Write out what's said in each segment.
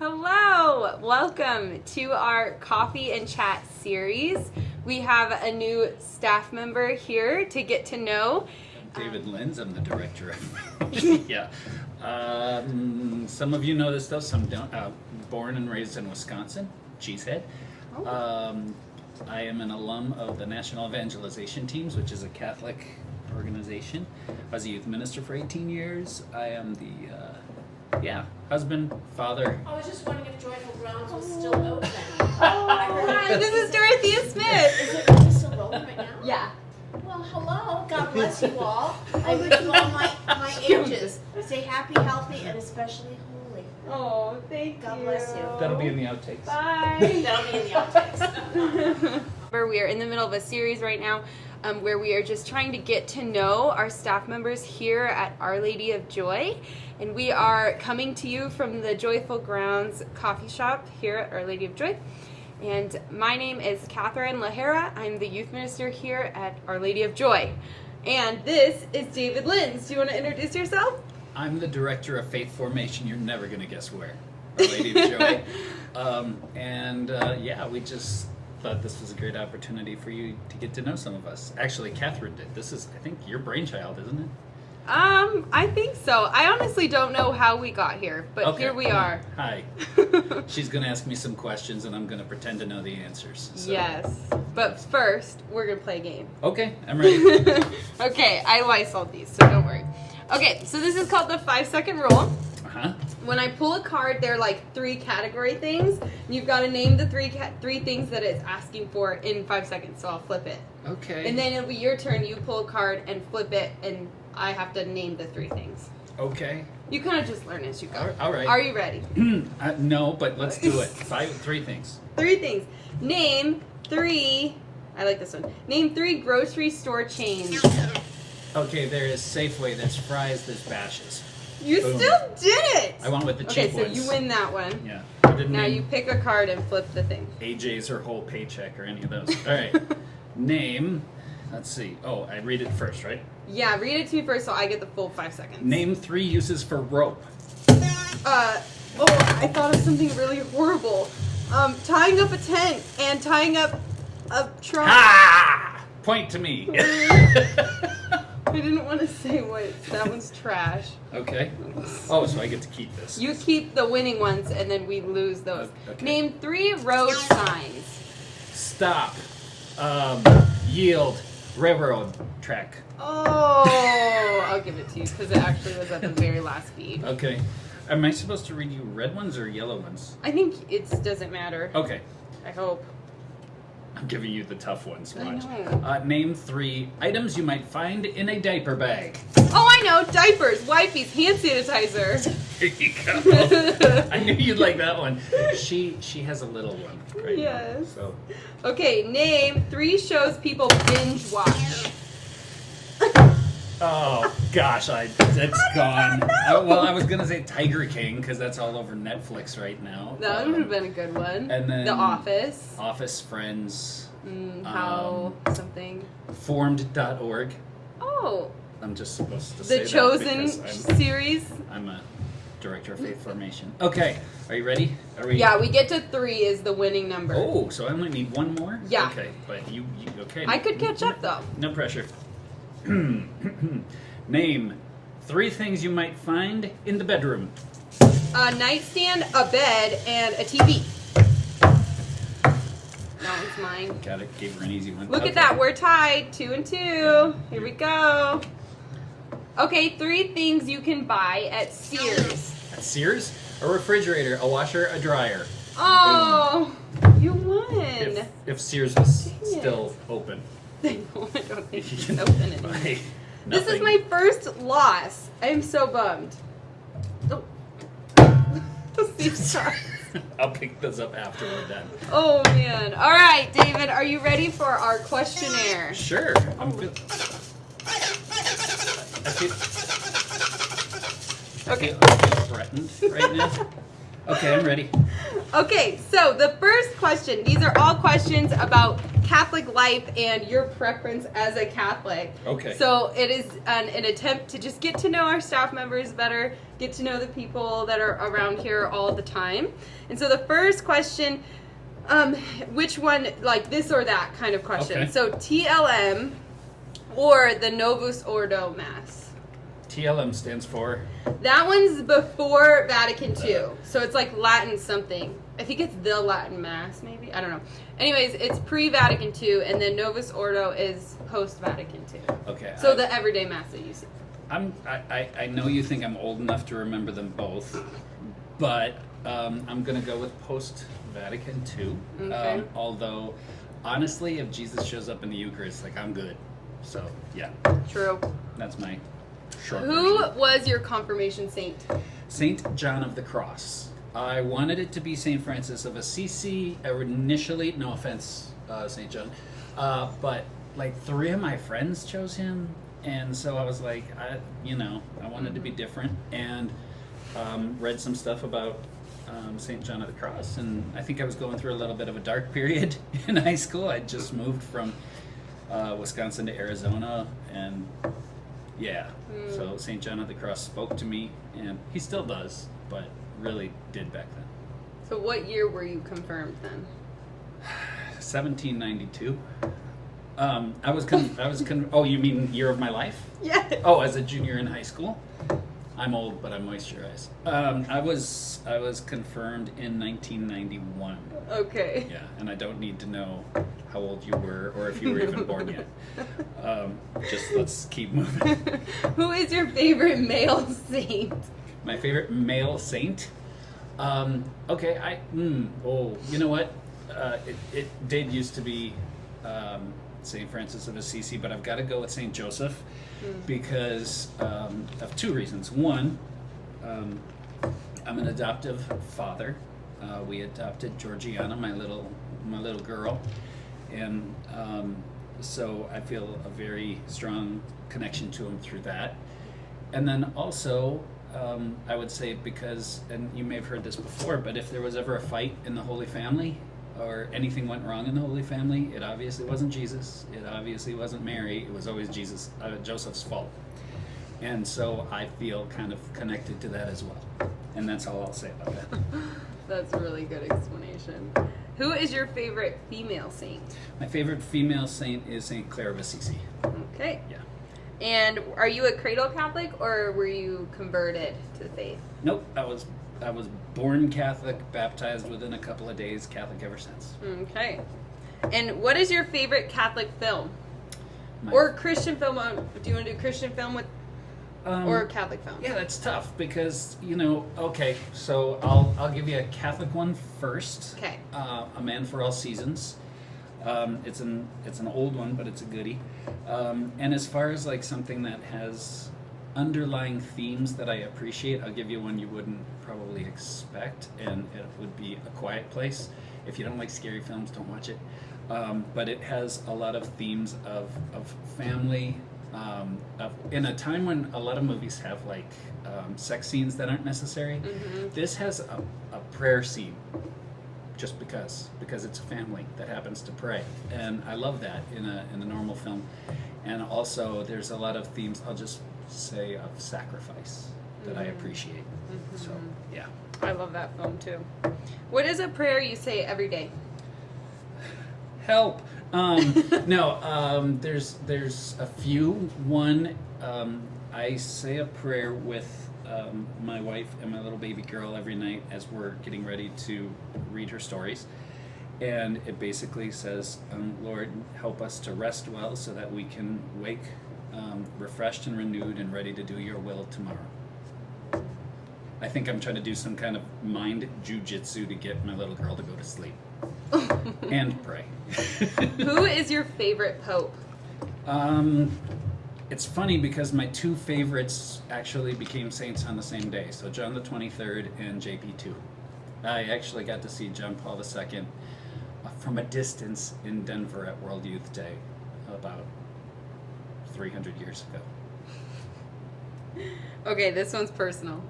Hello! Welcome to our Coffee and Chat series. We have a new staff member here to get to know. David Lenz, I'm the director of yeah. Some of you know this stuff, some don't. Born and raised in Wisconsin, Cheesehead. Oh. I am an alum of the National Evangelization Teams, which is a Catholic organization. I was a youth minister for 18 years. I am the husband, father. I was just wondering if Joyful Grounds was still open. Hi, this is Dorothea Smith. Is it still open right now? Yeah. Well, hello. God bless you all. I wish you all my ages. Stay happy, healthy, and especially holy. Oh, thank you. God bless you. That'll be in the outtakes. Bye. That'll be in the outtakes. We are in the middle of a series right now where we are just trying to get to know our staff members here at Our Lady of Joy. And we are coming to you from the Joyful Grounds coffee shop here at Our Lady of Joy. And my name is Catherine Lahara. I'm the youth minister here at Our Lady of Joy. And this is David Lenz. Do you want to introduce yourself? I'm the director of faith formation. You're never going to guess where. Our Lady of Joy. We just thought this was a great opportunity for you to get to know some of us. Actually, Catherine did. This is, I think, your brainchild, isn't it? I think so. I honestly don't know how we got here, but Okay. here we are. Hi. She's going to ask me some questions, and I'm going to pretend to know the answers. So. Yes. But first, we're going to play a game. Okay, I'm ready. Okay, I Lysoled these, so don't worry. Okay, so this is called the 5-second rule. Uh-huh. When I pull a card, there are like 3 category things. And you've got to name the three things that it's asking for in 5 seconds, so I'll flip it. Okay. And then it'll be your turn. You pull a card and flip it, and I have to name the 3 things. Okay. You kind of just learn as you go. All right. Are you ready? No, but let's do it. 3 things. 3 things. Name 3. I like this one. Name 3 grocery store chains. Okay, there is Safeway, there's Fry's, there's Bash's. You Boom. still did it! I went with the cheap Okay, so ones. you win that one. Yeah. I didn't Now name you pick a card and flip the thing. AJ's or whole paycheck or any of those. All right. Name, let's see. Oh, I read it first, right? Yeah, read it to me first so I get the full 5 seconds. Name 3 uses for rope. I thought of something really horrible. Tying up a tent and tying up a truck. Ah! Point to me. I didn't want to say what. That one's trash. Okay. Oh, so I get to keep this. You keep the winning ones and then we lose those. Okay. Name 3 road signs. Stop. Yield. Railroad track. Oh, I'll give it to you because it actually was at the very last beat. Okay. Am I supposed to read you red ones or yellow ones? I think it doesn't matter. Okay. I hope. I'm giving you the tough ones. I Watch. know. Name 3 items you might find in a diaper bag. Oh, I know. Diapers, wipes, hand sanitizer. There you go. I knew you'd like that one. She has a little one right Yes. now. So. Okay, name 3 shows people binge watch. Oh gosh, it's gone. I was gonna say Tiger King because that's all over Netflix right now. That would have been a good one. And then The Office. Office, Friends. How something. Formed.org. Oh, I'm just supposed to say the Chosen that because series. I'm a director of faith formation. Okay, are you ready? Are we? Yeah, we get to 3 is the winning number. Oh, so I only need 1 more? Yeah. Okay, but you okay. I could catch up though. No pressure. Name 3 things you might find in the bedroom. A nightstand, a bed, and a TV. That one's mine. Got it. Gave her an easy one. Look Okay. at that. We're tied. 2 and 2. Here we go. Okay, 3 things you can buy at Sears. At Sears, a refrigerator, a washer, a dryer. Oh, you won. If Sears was Dang it. still open. I don't think it's open anymore. Buy This is nothing. my first loss. I am so bummed. Oh. These cards. I'll pick those up after we're done. Oh man. All right, David, are you ready for our questionnaire? Sure. I feel threatened right now. Okay, I'm ready. Okay, so the first question, these are all questions about Catholic life and your preference as a Catholic. Okay. So it is an attempt to just get to know our staff members better, get to know the people that are around here all the time. And so the first question, which one, like this or that kind of question. Okay. So TLM or the Novus Ordo Mass. TLM stands for? That one's before Vatican II. So it's like Latin something. I think it's the Latin Mass, maybe. I don't know. Anyways, it's pre-Vatican II, and then Novus Ordo is post-Vatican II. Okay. So the everyday Mass that you see. I know you think I'm old enough to remember them both, but I'm going to go with post-Vatican II. Okay. Although, honestly, if Jesus shows up in the Eucharist, like, I'm good. So, yeah, True. that's my short Who version. was your confirmation saint? Saint John of the Cross. I wanted it to be Saint Francis of Assisi initially. No offense, Saint John, but like 3 of my friends chose him, and so I was like, I wanted to be different, and read some stuff about Saint John of the Cross, and I think I was going through a little bit of a dark period in high school. I just moved from Wisconsin to Arizona, and yeah, so Saint John of the Cross spoke to me, and he still does, but really did back then. So what year were you confirmed then? 1792. Oh, you mean year of my life? Yeah. Oh, as a junior in high school. I'm old, but I'm moisturized. I was confirmed in 1991. Okay. Yeah, and I don't need to know how old you were or if you were even born yet. Just let's keep moving. Who is your favorite male saint? My favorite male saint. Okay, you know what? It did used to be Saint Francis of Assisi, but I've got to go with Saint Joseph because of 2 reasons. One, I'm an adoptive father. We adopted Georgiana, my little girl, and so I feel a very strong connection to him through that. And then also, I would say because, and you may have heard this before, but if there was ever a fight in the Holy Family or anything went wrong in the Holy Family, it obviously wasn't Jesus, it obviously wasn't Mary, it was always Joseph's fault. And so I feel kind of connected to that as well. And that's all I'll say about that. That's a really good explanation. Who is your favorite female saint? My favorite female saint is Saint Clare of Assisi. Okay. Yeah. And are you a cradle Catholic or were you converted to the faith? Nope, I was born Catholic, baptized within a couple of days, Catholic ever since. Okay. And what is your favorite Catholic film? My- Or Christian film? Do you want to do Christian film with or Catholic film? Yeah, that's tough because okay, so I'll give you a Catholic one first. Okay. A Man for All Seasons. It's an old one, but it's a goodie. And as far as like something that has underlying themes that I appreciate, I'll give you one you wouldn't probably expect, and it would be A Quiet Place. If you don't like scary films, don't watch it. But it has a lot of themes of family. In a time when a lot of movies have like sex scenes that aren't necessary, this has a prayer scene. Just because it's a family that happens to pray, and I love that in a normal film. And also, there's a lot of themes, I'll just say, of sacrifice that I appreciate. So yeah, I love that film too. What is a prayer you say every day? help. No, there's a few. One, I say a prayer with my wife and my little baby girl every night as we're getting ready to read her stories. And it basically says, Lord, help us to rest well so that we can wake refreshed and renewed and ready to do your will tomorrow. I think I'm trying to do some kind of mind jujitsu to get my little girl to go to sleep. And pray. Who is your favorite pope? It's funny because my 2 favorites actually became saints on the same day. So John the 23rd and JP2. I actually got to see John Paul II from a distance in Denver at World Youth Day about 300 years ago. Okay, this one's personal.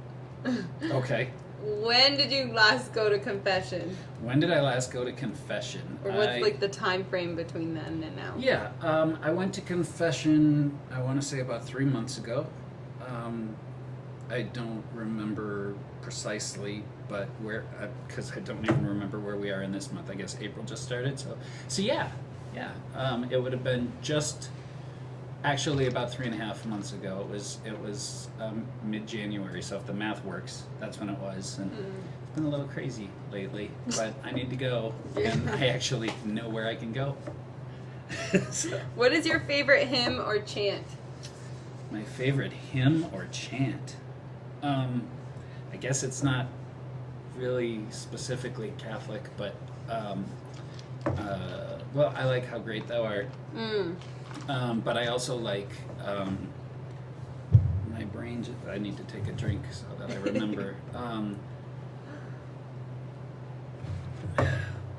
Okay. when did you last go to confession? When did I last go to confession? Or what's like the time frame between then and now? Yeah, I went to confession, I want to say about 3 months ago. I don't remember precisely, but because I don't even remember where we are in this month. I guess April just started, so yeah. It would have been just actually about 3.5 months ago. It was mid-January, so if the math works, that's when it was. And it's been a little crazy lately, but I need to go, and I actually know where I can go. So. What is your favorite hymn or chant? My favorite hymn or chant? I guess it's not really specifically Catholic, but well, I like How Great Thou Art. But I also like my brain. I need to take a drink so that I remember.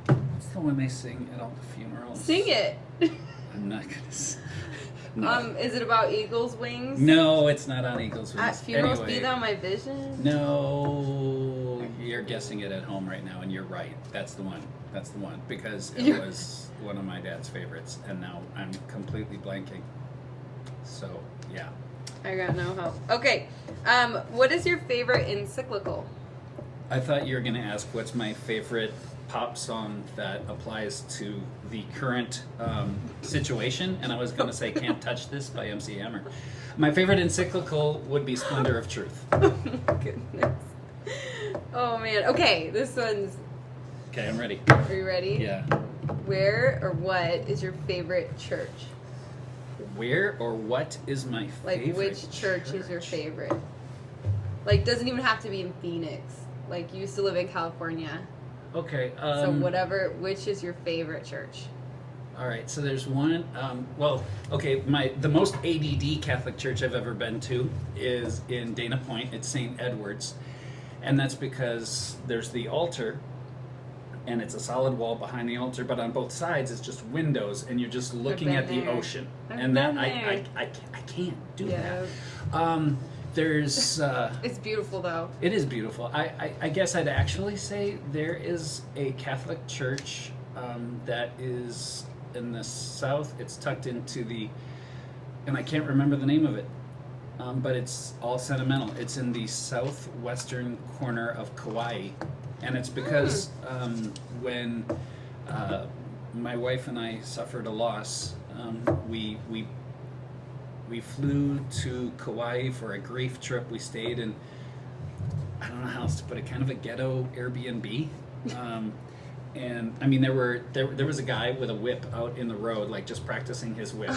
What's the one they sing at all the funerals? Sing it. I'm not gonna. No. Is it about eagle's wings? No, it's not on Eagle's Wings. At funerals, Anyway, be thou my vision. No, you're guessing it at home right now, and you're right. That's the one. That's the one, because it was one of my dad's favorites, and now I'm completely blanking. So, yeah. I got no help. Okay, what is your favorite encyclical? I thought you were going to ask what's my favorite pop song that applies to the current situation, and I was going to say Can't Touch This by MC Hammer. My favorite encyclical would be Splendor of Truth. Oh my goodness. Oh man. Okay, this one's... Okay, I'm ready. Are you ready? Yeah. Where or what is your favorite church? Where or what is my favorite Like, which church is your favorite? Like, doesn't even have to be in Phoenix. Like, you used to live in California. Okay. So whatever, which is your favorite church? All right, so there's one. The most ADD Catholic church I've ever been to is in Dana Point. It's St. Edward's, and that's because there's the altar, and it's a solid wall behind the altar, but on both sides it's just windows, and you're just looking at the ocean, and that I can't do that. There's it's beautiful though. It is beautiful. I guess I'd actually say there is a Catholic church that is in the south. It's tucked into and I can't remember the name of it, but it's all sentimental. It's in the southwestern corner of Kauai, and it's because when my wife and I suffered a loss, we flew to Kauai for a grief trip. We stayed in, I don't know how else to put it, kind of a ghetto Airbnb. And I mean, there was a guy with a whip out in the road, like just practicing his whip,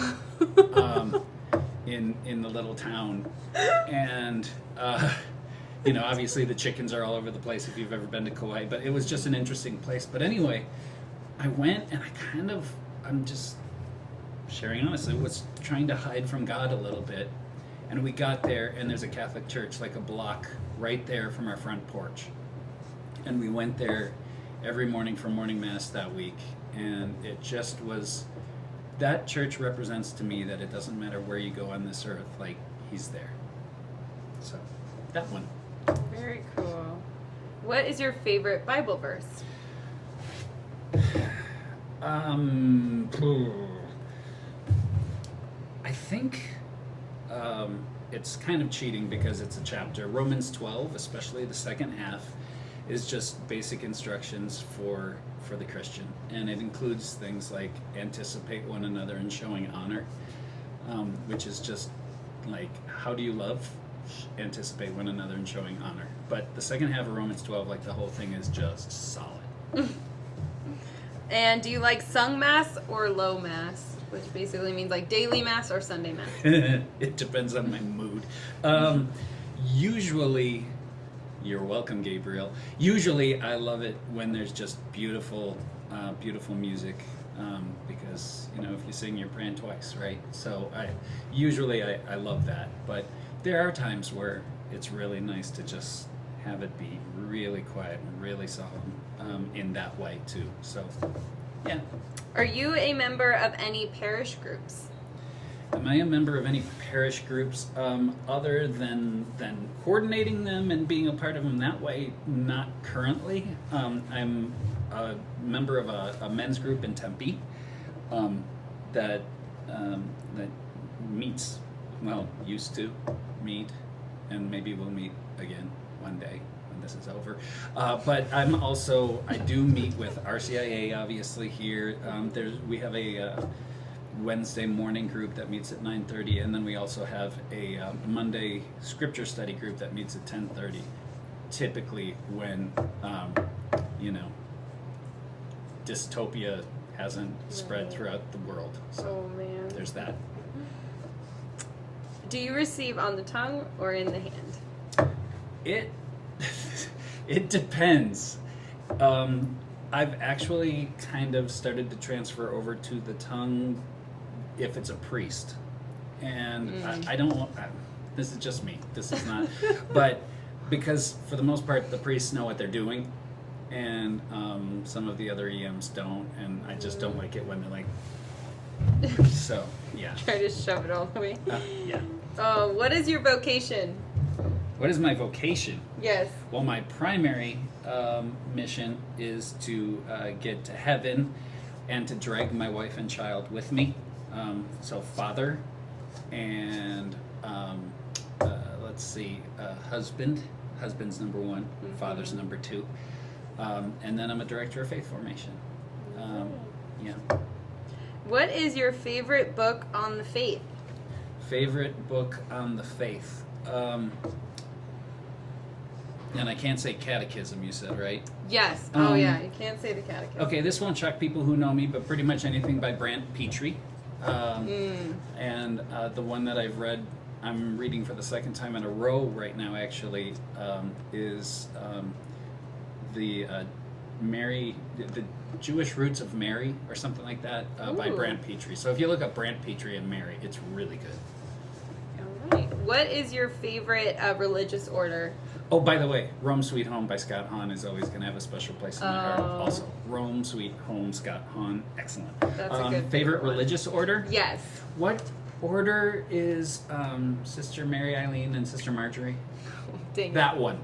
in the little town. And obviously the chickens are all over the place if you've ever been to Kauai. But it was just an interesting place. But anyway, I went and I'm just sharing honestly, was trying to hide from God a little bit. And we got there, and there's a Catholic church like a block right there from our front porch. And we went there every morning for morning mass that week, and it just was, that church represents to me that it doesn't matter where you go on this earth, like, he's there. So, that one. Very cool. What is your favorite Bible verse? I think it's kind of cheating because it's a chapter. Romans 12, especially the second half, is just basic instructions for the Christian. And it includes things like anticipate one another and showing honor, which is just like, how do you love? Anticipate one another and showing honor. But the second half of Romans 12, like the whole thing is just solid. And do you like sung mass or low mass? Which basically means like daily mass or Sunday mass. It depends on my mood. Usually, you're welcome, Gabriel. Usually, I love it when there's just beautiful music, because if you sing, you're praying twice, right? So I love that. But there are times where it's really nice to just have it be really quiet and really solemn in that way too. So, yeah. Are you a member of any parish groups? Am I a member of any parish groups other than coordinating them and being a part of them that way? Not currently. I'm a member of a men's group in Tempe that meets, well, used to meet, and maybe we'll meet again one day when this is over. But I do meet with RCIA obviously here. We have a Wednesday morning group that meets at 9:30, and then we also have a Monday scripture study group that meets at 10:30. Typically, when dystopia hasn't spread throughout the world. So Oh man. there's that. Do you receive on the tongue or in the hand? It depends. I've actually kind of started to transfer over to the tongue if it's a priest, and I don't. This is just me. This is not, but because for the most part the priests know what they're doing, and some of the other EMs don't, and I just don't like it when they're like. So yeah. Try to shove it all the way. Yeah. Oh, what is your vocation? What is my vocation? Yes. Well, my primary mission is to get to heaven and to drag my wife and child with me. So father and let's see, husband. Husband's number one, father's number two. And then I'm a director of faith formation. Yeah. What is your favorite book on the faith? Favorite book on the faith. And I can't say catechism, you said, right? Yes. Oh yeah, you can't say the catechism. Okay, this won't shock people who know me, but pretty much anything by Brant Petrie. And the one that I've read, I'm reading for the second time in a row right now, actually, is the Jewish Roots of Mary, or something like that, by Brant Petrie. So if you look up Brant Petrie and Mary, it's really good. All right. What is your favorite religious order? Oh, by the way, Rome Sweet Home by Scott Hahn is always going to have a special place in my heart. Also, Rome Sweet Home, Scott Hahn, excellent. That's a good favorite one. religious order? Yes. What order is Sister Mary Eileen and Sister Marjorie? Dang. That one.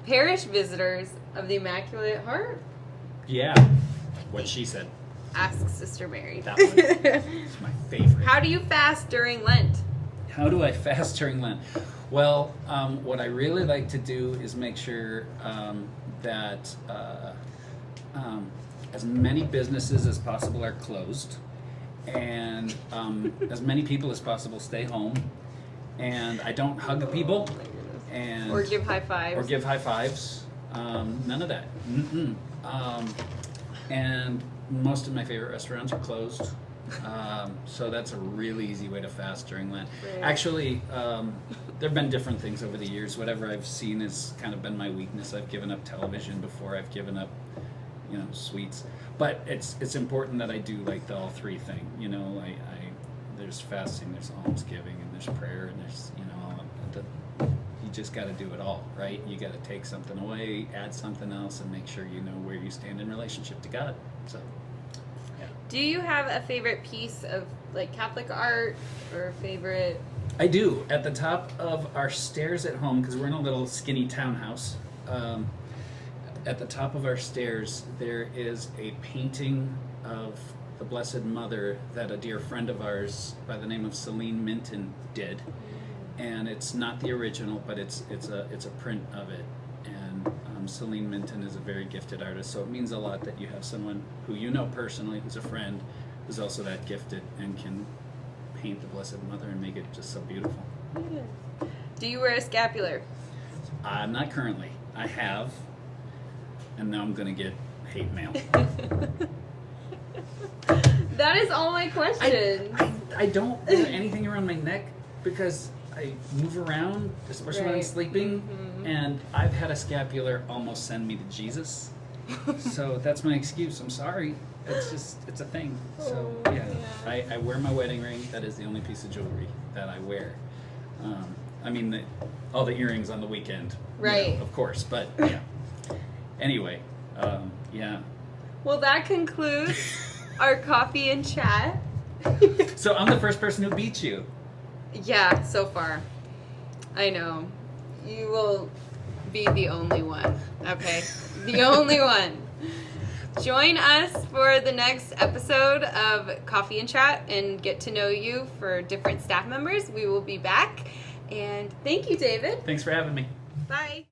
Parish Visitors of the Immaculate Heart? Yeah, what she said. Ask Sister Mary. That one is my favorite. How do you fast during Lent? How do I fast during Lent? Well, what I really like to do is make sure that as many businesses as possible are closed, and as many people as possible stay home, and I don't hug people, and Or give high fives. or give high fives. None of that. And most of my favorite restaurants are closed. So that's a really easy way to fast during Lent. Right. Actually, there have been different things over the years. Whatever I've seen has kind of been my weakness. I've given up television before. I've given up, sweets. But it's important that I do like the all three thing. There's fasting, there's almsgiving, and there's prayer, and there's you just got to do it all, right? You got to take something away, add something else, and make sure you know where you stand in relationship to God. So. Do you have a favorite piece of Catholic art or favorite? I do. At the top of our stairs at home, because we're in a little skinny townhouse, at the top of our stairs there is a painting of the Blessed Mother that a dear friend of ours by the name of Celine Minton did, and it's not the original, but it's a print of it. And Celine Minton is a very gifted artist, so it means a lot that you have someone who you know personally, who's a friend, who's also that gifted and can paint the Blessed Mother and make it just so beautiful. Do you wear a scapular? Not currently. I have, and now I'm going to get hate mail. That is all my questions. I don't wear anything around my neck because I move around, especially when I'm Right. sleeping, and I've had a scapular almost send me to Jesus. So that's my excuse. I'm sorry. It's a thing. So Oh, yeah, yeah. I wear my wedding ring. That is the only piece of jewelry that I wear. I mean, all the earrings on the weekend, Right. of course. But yeah. Anyway, yeah. Well, that concludes our coffee and chat. So I'm the first person who beat you. Yeah, so far. I know. You will be the only one. Okay? The only one. Join us for the next episode of Coffee and Chat and get to know you for different staff members. We will be back. And thank you, David. Thanks for having me. Bye.